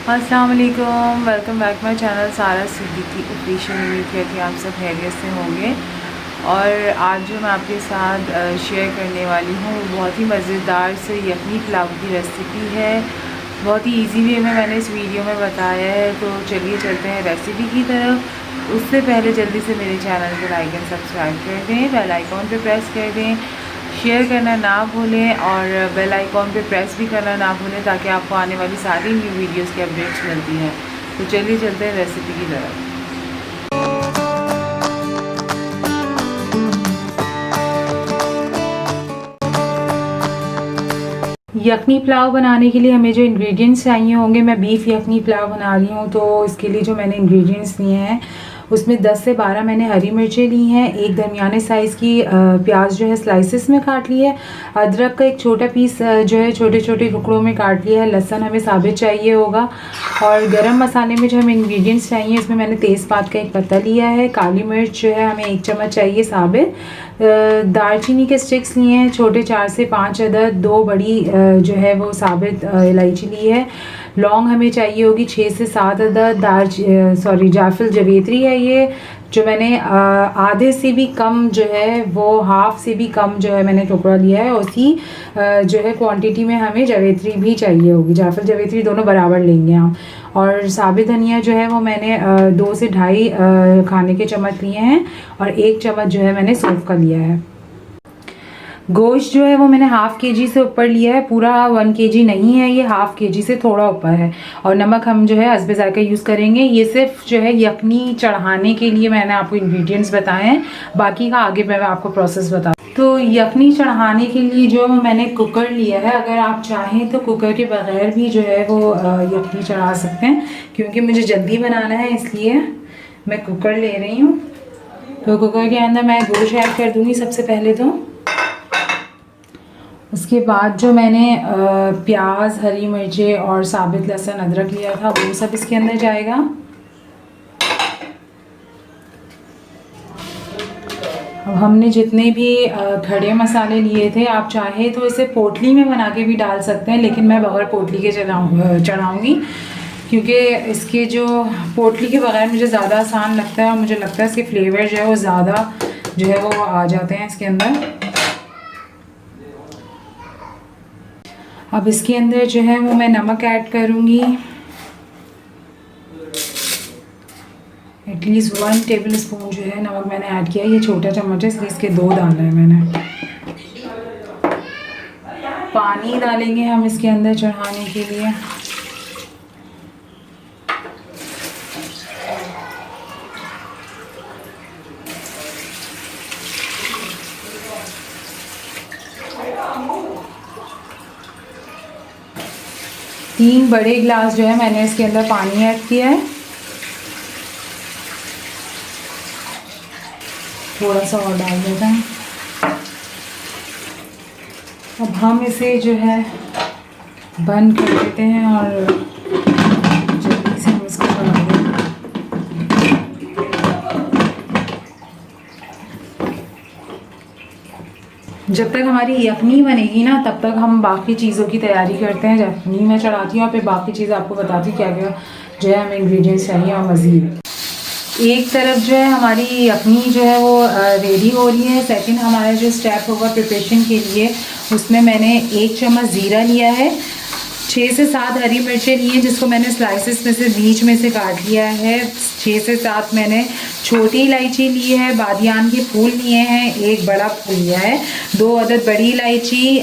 अस्सलाम वालेकुम, welcome back my channel सारा सिद्दीकी ऑफिशियल। उम्मीद है कि आप सब खैरियत से होंगे। और आज जो मैं आपके साथ शेयर करने वाली हूँ वो बहुत ही मज़ेदार से यखनी पुलाव की रेसिपी है। बहुत ही इजी वे में मैंने इस वीडियो में बताया है, तो चलिए चलते हैं रेसिपी की तरफ। उससे पहले जल्दी से मेरे चैनल को लाइक एंड सब्सक्राइब कर दें, बेल आइकॉन पे प्रेस कर दें, शेयर करना ना भूलें और बेल आइकॉन पे प्रेस भी करना ना भूलें ताकि आपको आने वाली सारी न्यू वीडियोस की अपडेट्स मिलती हैं। तो चलिए चलते हैं रेसिपी की तरफ। यखनी पुलाव बनाने के लिए हमें जो इंग्रेडिएंट्स चाहिए होंगे, मैं बीफ यखनी पुलाव बना रही हूँ तो इसके लिए जो मैंने इंग्रेडिएंट्स लिए हैं उसमें 10 से 12 मैंने हरी मिर्चें ली हैं, एक दरमियाने साइज़ की प्याज जो है स्लाइसिस में काट ली है, अदरक का एक छोटा पीस जो है छोटे छोटे टुकड़ों में काट लिया है, लहसुन हमें साबित चाहिए होगा। और गरम मसाले में जो हमें इंग्रेडिएंट्स चाहिए इसमें मैंने तेज़पात का एक पत्ता लिया है, काली मिर्च जो है हमें 1 चम्मच चाहिए साबित, दालचीनी के स्टिक्स लिए हैं छोटे 4 से 5 अदद, 2 बड़ी जो है वो साबित इलायची ली है, लौंग हमें चाहिए होगी 6 से 7 अदद, जायफल जवेत्री है ये जो मैंने आधे से भी कम जो है वो हाफ से भी कम जो है मैंने टुकड़ा लिया है। उसी जो है क्वांटिटी में हमें जवेत्री भी चाहिए होगी, जायफल जवेत्री दोनों बराबर लेंगे हम। और साबित धनिया जो है वो मैंने 2 से ढाई खाने के चम्मच लिए हैं और 1 चम्मच जो है मैंने सौंफ का लिया है। गोश्त जो है वो मैंने हाफ़ केजी से ऊपर लिया है, पूरा 1 केजी नहीं है, ये हाफ़ केजी से थोड़ा ऊपर है। और नमक हम जो है हस्बे ज़ायक़ा यूज़ करेंगे। ये सिर्फ जो है यखनी चढ़ाने के लिए मैंने आपको इंग्रेडिएंट्स बताए हैं, बाकी का आगे मैं आपको प्रोसेस बता। तो यखनी चढ़ाने के लिए जो मैंने कुकर लिया है, अगर आप चाहें तो कुकर के बगैर भी जो है वो यखनी चढ़ा सकते हैं, क्योंकि मुझे जल्दी बनाना है इसलिए मैं कुकर ले रही हूँ। तो कुकर के अंदर मैं गोश्त ऐड कर दूँगी सबसे पहले। तो उसके बाद जो मैंने प्याज, हरी मिर्चें और साबित लहसुन अदरक लिया था वो सब इसके अंदर जाएगा। अब हमने जितने भी खड़े मसाले लिए थे, आप चाहे तो इसे पोटली में बना के भी डाल सकते हैं, लेकिन मैं बगैर पोटली के चढ़ाऊँगी क्योंकि इसके जो पोटली के बगैर मुझे ज़्यादा आसान लगता है और मुझे लगता है इसके फ्लेवर जो है वो ज़्यादा जो है वो आ जाते हैं इसके अंदर। अब इसके अंदर जो है वो मैं नमक ऐड करूँगी, एटलीस्ट 1 टेबल स्पून जो है नमक मैंने ऐड किया है। ये छोटा चम्मच है इसलिए इसके 2 डाला है मैंने। पानी डालेंगे हम इसके अंदर चढ़ाने के लिए। तीन बड़े गिलास जो है मैंने इसके अंदर पानी ऐड किया है, थोड़ा सा और डाल देते हैं। अब हम इसे जो है बंद कर देते हैं और जल्दी से हम इसको बना देंगे। जब तक हमारी यखनी बनेगी ना तब तक हम बाकी चीज़ों की तैयारी करते हैं। यखनी मैं चढ़ाती हूँ और फिर बाकी चीज़ आपको बताती हूँ क्या क्या जो है हमें इंग्रेडिएंट्स चाहिए। और मज़ीद एक तरफ जो है हमारी यखनी जो है वो रेडी हो रही है, सेकंड हमारा जो स्टेप होगा प्रिपरेशन के लिए उसमें मैंने 1 चम्मच ज़ीरा लिया है, 6 से 7 हरी मिर्चें ली हैं जिसको मैंने स्लाइसेस में से बीच में से काट लिया है, 6 से 7 मैंने छोटी इलायची ली है, बादियान के फूल लिए हैं, 1 बड़ा फूल लिया है, 2 अदद बड़ी इलायची,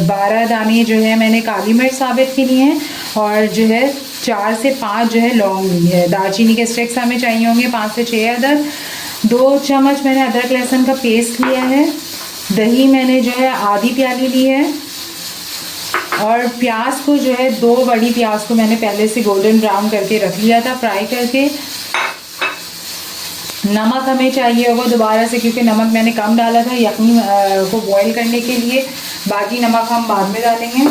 12 दाने जो है मैंने काली मिर्च साबित की लिए हैं और जो है 4 से 5 जो है लौंग ली है। दालचीनी के स्टिक्स हमें चाहिए होंगे 5 से 6 अदद। 2 चम्मच मैंने अदरक लहसुन का पेस्ट लिया है, दही मैंने जो है आधी प्याली ली है और प्याज को जो है 2 बड़ी प्याज को मैंने पहले से गोल्डन ब्राउन करके रख लिया था फ्राई करके। नमक हमें चाहिए होगा दोबारा से, क्योंकि नमक मैंने कम डाला था यखनी को बॉईल करने के लिए, बाकी नमक हम बाद में डालेंगे।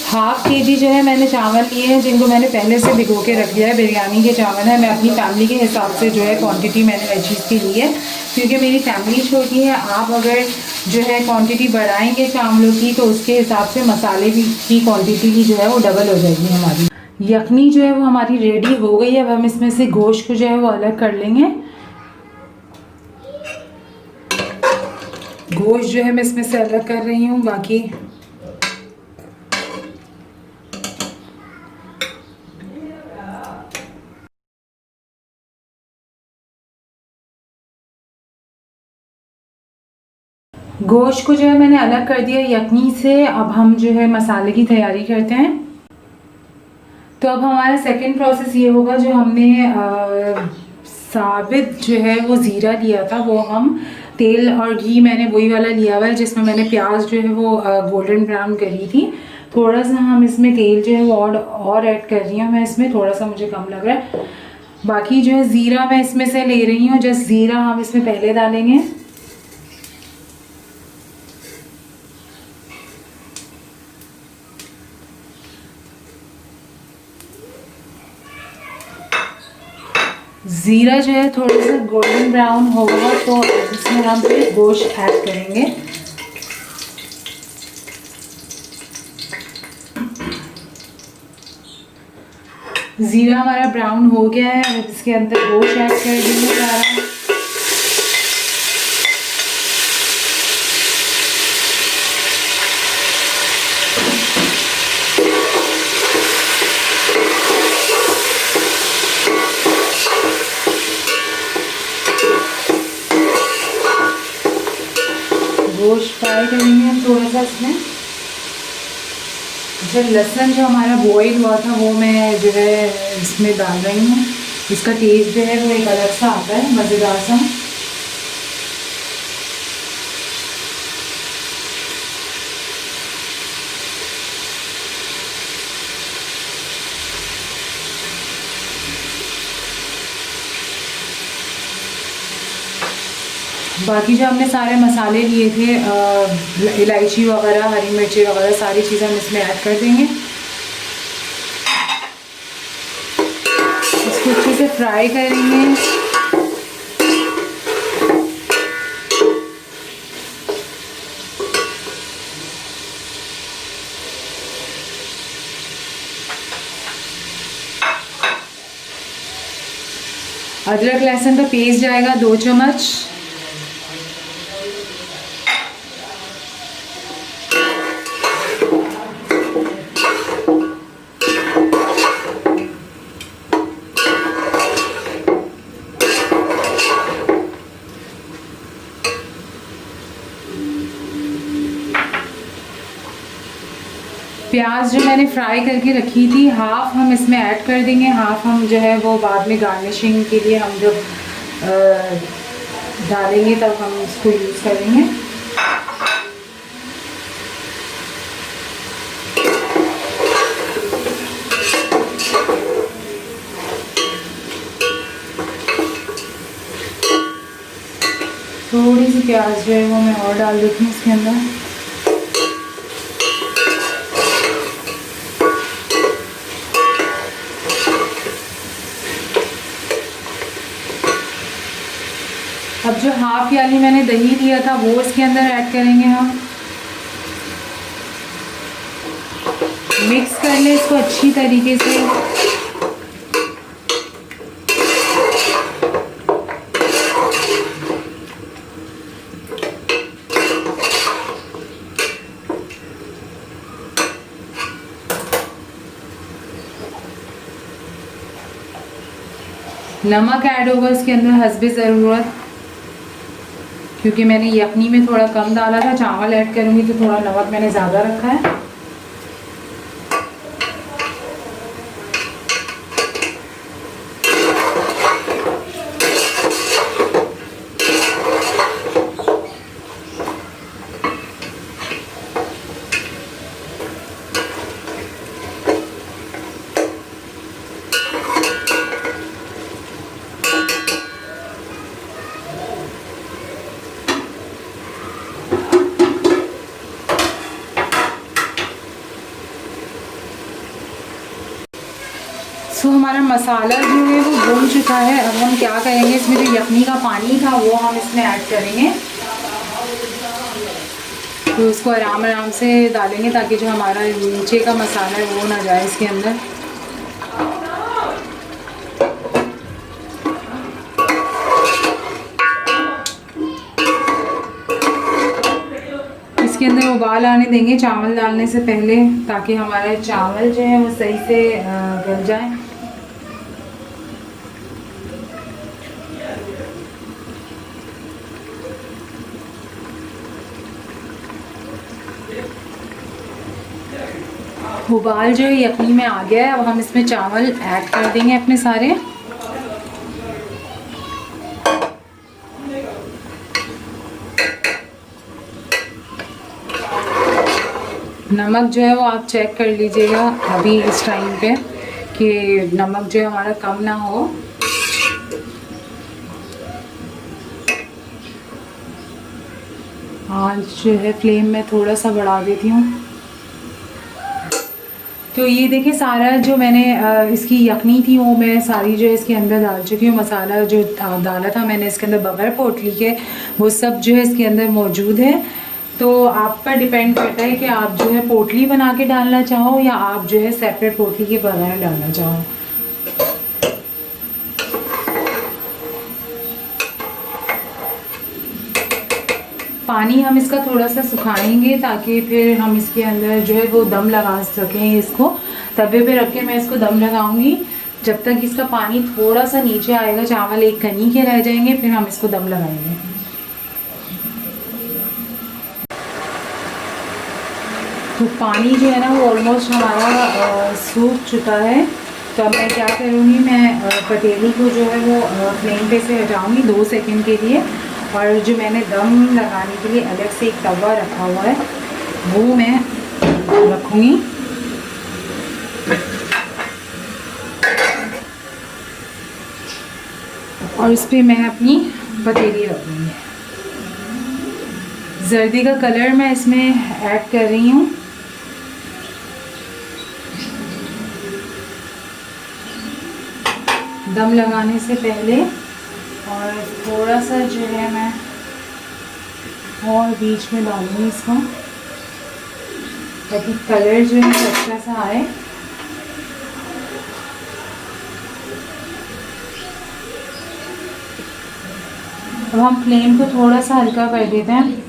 हाफ़ केजी जो है मैंने चावल लिए हैं जिनको मैंने पहले से भिगो के रख लिया है, बिरयानी के चावल है। मैं अपनी फैमिली के हिसाब से जो है क्वांटिटी मैंने हर चीज़ की ली है, क्योंकि मेरी फैमिली छोटी है। आप अगर जो है क्वांटिटी बढ़ाएंगे चावलों की तो उसके हिसाब से मसाले भी की क्वांटिटी भी जो है वो डबल हो जाएगी हमारी। यखनी जो है वो हमारी रेडी हो गई है। अब हम इसमें से गोश्त को जो है वो अलग कर लेंगे। गोश्त जो है मैं इसमें से अलग कर रही हूँ। बाकी गोश्त को जो है मैंने अलग कर दिया यखनी से। अब हम जो है मसाले की तैयारी करते हैं। तो अब हमारा सेकंड प्रोसेस ये होगा, जो हमने साबित जो है वो ज़ीरा लिया था वो हम तेल और घी मैंने वही वाला लिया हुआ है जिसमें मैंने प्याज जो है वो गोल्डन ब्राउन करी थी। थोड़ा सा हम इसमें तेल जो है वो और ऐड कर रही हूँ मैं इसमें, थोड़ा सा मुझे कम लग रहा है। बाकी जो है ज़ीरा मैं इसमें से ले रही हूँ, जस्ट ज़ीरा हम इसमें पहले डालेंगे। ज़ीरा जो है थोड़ा सा गोल्डन ब्राउन होगा तो इसमें हम फिर गोश्त ऐड करेंगे। ज़ीरा हमारा ब्राउन हो गया है। अब इसके अंदर गोश्त ऐड कर देंगे सारा। गोश्त फ्राई करेंगे हम थोड़ा सा इसमें। अच्छा, लहसुन जो हमारा बॉईल हुआ था वो मैं जो है इसमें डाल रही हूँ। इसका टेस्ट जो है वो एक अलग सा आता है, मज़ेदार सा। बाकी जो हमने सारे मसाले लिए थे, इलायची वगैरह, हरी मिर्ची वगैरह, सारी चीज़ें हम इसमें ऐड कर देंगे। इसको अच्छे से फ्राई करेंगे। अदरक लहसुन का पेस्ट जाएगा 2 चम्मच। प्याज जो मैंने फ्राई करके रखी थी हाफ हम इसमें ऐड कर देंगे, हाफ हम जो है वो बाद में गार्निशिंग के लिए हम जब डालेंगे तब हम इसको यूज़ करेंगे। थोड़ी सी प्याज जो है वो मैं और डाल देती हूँ इसके अंदर। अब जो हाफ यानी मैंने दही लिया था वो इसके अंदर ऐड करेंगे हम। मिक्स कर लें इसको अच्छी तरीके से। नमक ऐड होगा इसके अंदर हस्बे ज़रूरत, क्योंकि मैंने यखनी में थोड़ा कम डाला था। चावल ऐड करूँगी तो थोड़ा नमक मैंने ज़्यादा रखा है। सो हमारा मसाला जो है वो भून चुका है। अब हम क्या करेंगे, इसमें जो यखनी का पानी था वो हम इसमें ऐड करेंगे। तो इसको आराम आराम से डालेंगे ताकि जो हमारा नीचे का मसाला है वो ना जाए इसके अंदर। इसके अंदर उबाल आने देंगे चावल डालने से पहले, ताकि हमारे चावल जो है वो सही से गल जाए। उबाल जो है यखनी में आ गया है। अब हम इसमें चावल ऐड कर देंगे अपने सारे। नमक जो है वो आप चेक कर लीजिएगा अभी इस टाइम पे कि नमक जो है हमारा कम ना हो। आज जो है फ्लेम में थोड़ा सा बढ़ा देती हूँ। तो ये देखिए सारा जो मैंने इसकी यखनी थी वो मैं सारी जो है इसके अंदर डाल चुकी हूँ। मसाला जो था डाला था मैंने इसके अंदर बगैर पोटली के, वो सब जो है इसके अंदर मौजूद है। तो आप पर डिपेंड करता है कि आप जो है पोटली बना के डालना चाहो या आप जो है सेपरेट पोटली के बगैर डालना चाहो। पानी हम इसका थोड़ा सा सुखाएंगे ताकि फिर हम इसके अंदर जो है वो दम लगा सकें। इसको तवे पे रख के मैं इसको दम लगाऊंगी। जब तक इसका पानी थोड़ा सा नीचे आएगा, चावल एक कनी के रह जाएंगे, फिर हम इसको दम लगाएंगे। तो पानी जो है ना वो ऑलमोस्ट हमारा सूख चुका है। तो अब मैं क्या करूँगी, मैं पतीली को जो है वो फ्लेम पे से हटाऊँगी 2 सेकंड के लिए, और जो मैंने दम लगाने के लिए अलग से एक तवा रखा हुआ है वो मैं रखूँगी। और इस पर मैं अपनी पतीली रख दूँगी। जर्दी का कलर मैं इसमें ऐड कर रही हूँ। दम लगाने से पहले, और थोड़ा सा जो है मैं और बीच में डालूँगी इसको ताकि कलर जो है अच्छा सा आए। अब हम फ्लेम को थोड़ा सा हल्का कर देते हैं।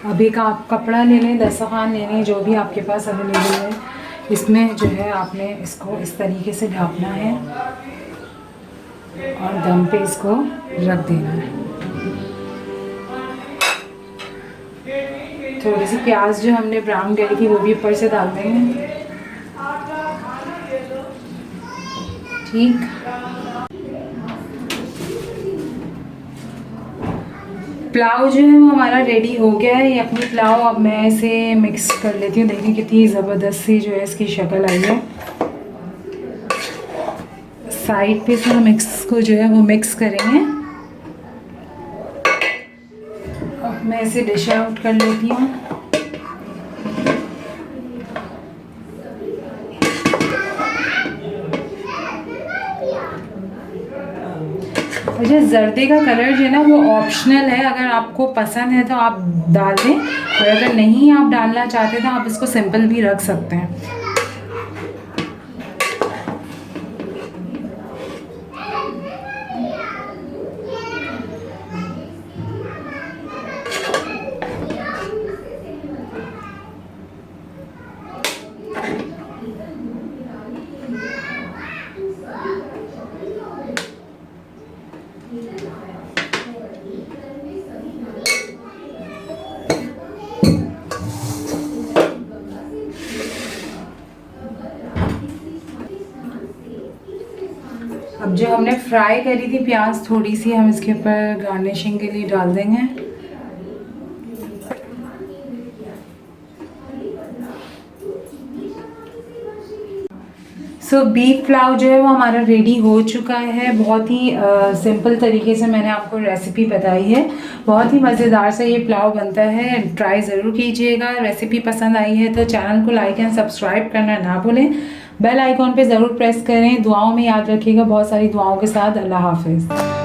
अब एक आप कपड़ा ले लें, दस्तरखान ले लें, जो भी आपके पास अवेलेबल है। इसमें जो है आपने इसको इस तरीके से ढकना है और दम पे इसको रख देना है। थोड़ी सी प्याज जो हमने ब्राउन करी थी वो भी ऊपर से डाल देंगे। ठीक, पुलाव जो है वो हमारा रेडी हो गया है। यखनी पुलाव अब मैं इसे मिक्स कर लेती हूँ। देखिए कितनी ज़बरदस्त सी जो है इसकी शक्ल आई है। साइड पे से हम मिक्स जो है वो मिक्स करेंगे। अब मैं इसे डिश आउट कर लेती हूँ। जो जर्दे का कलर जो है ना वो ऑप्शनल है। अगर आपको पसंद है तो आप डाल दें, और अगर नहीं आप डालना चाहते तो आप इसको सिंपल भी रख सकते हैं। अब जो हमने फ्राई करी थी प्याज थोड़ी सी हम इसके ऊपर गार्निशिंग के लिए डाल देंगे। सो बीफ पुलाव जो है वो हमारा रेडी हो चुका है। बहुत ही सिंपल तरीके से मैंने आपको रेसिपी बताई है। बहुत ही मज़ेदार से ये पुलाव बनता है, ट्राई ज़रूर कीजिएगा। रेसिपी पसंद आई है तो चैनल को लाइक एंड सब्सक्राइब करना ना भूलें। बेल आइकॉन पे ज़रूर प्रेस करें। दुआओं में याद रखिएगा। बहुत सारी दुआओं के साथ। अल्लाह हाफिज़।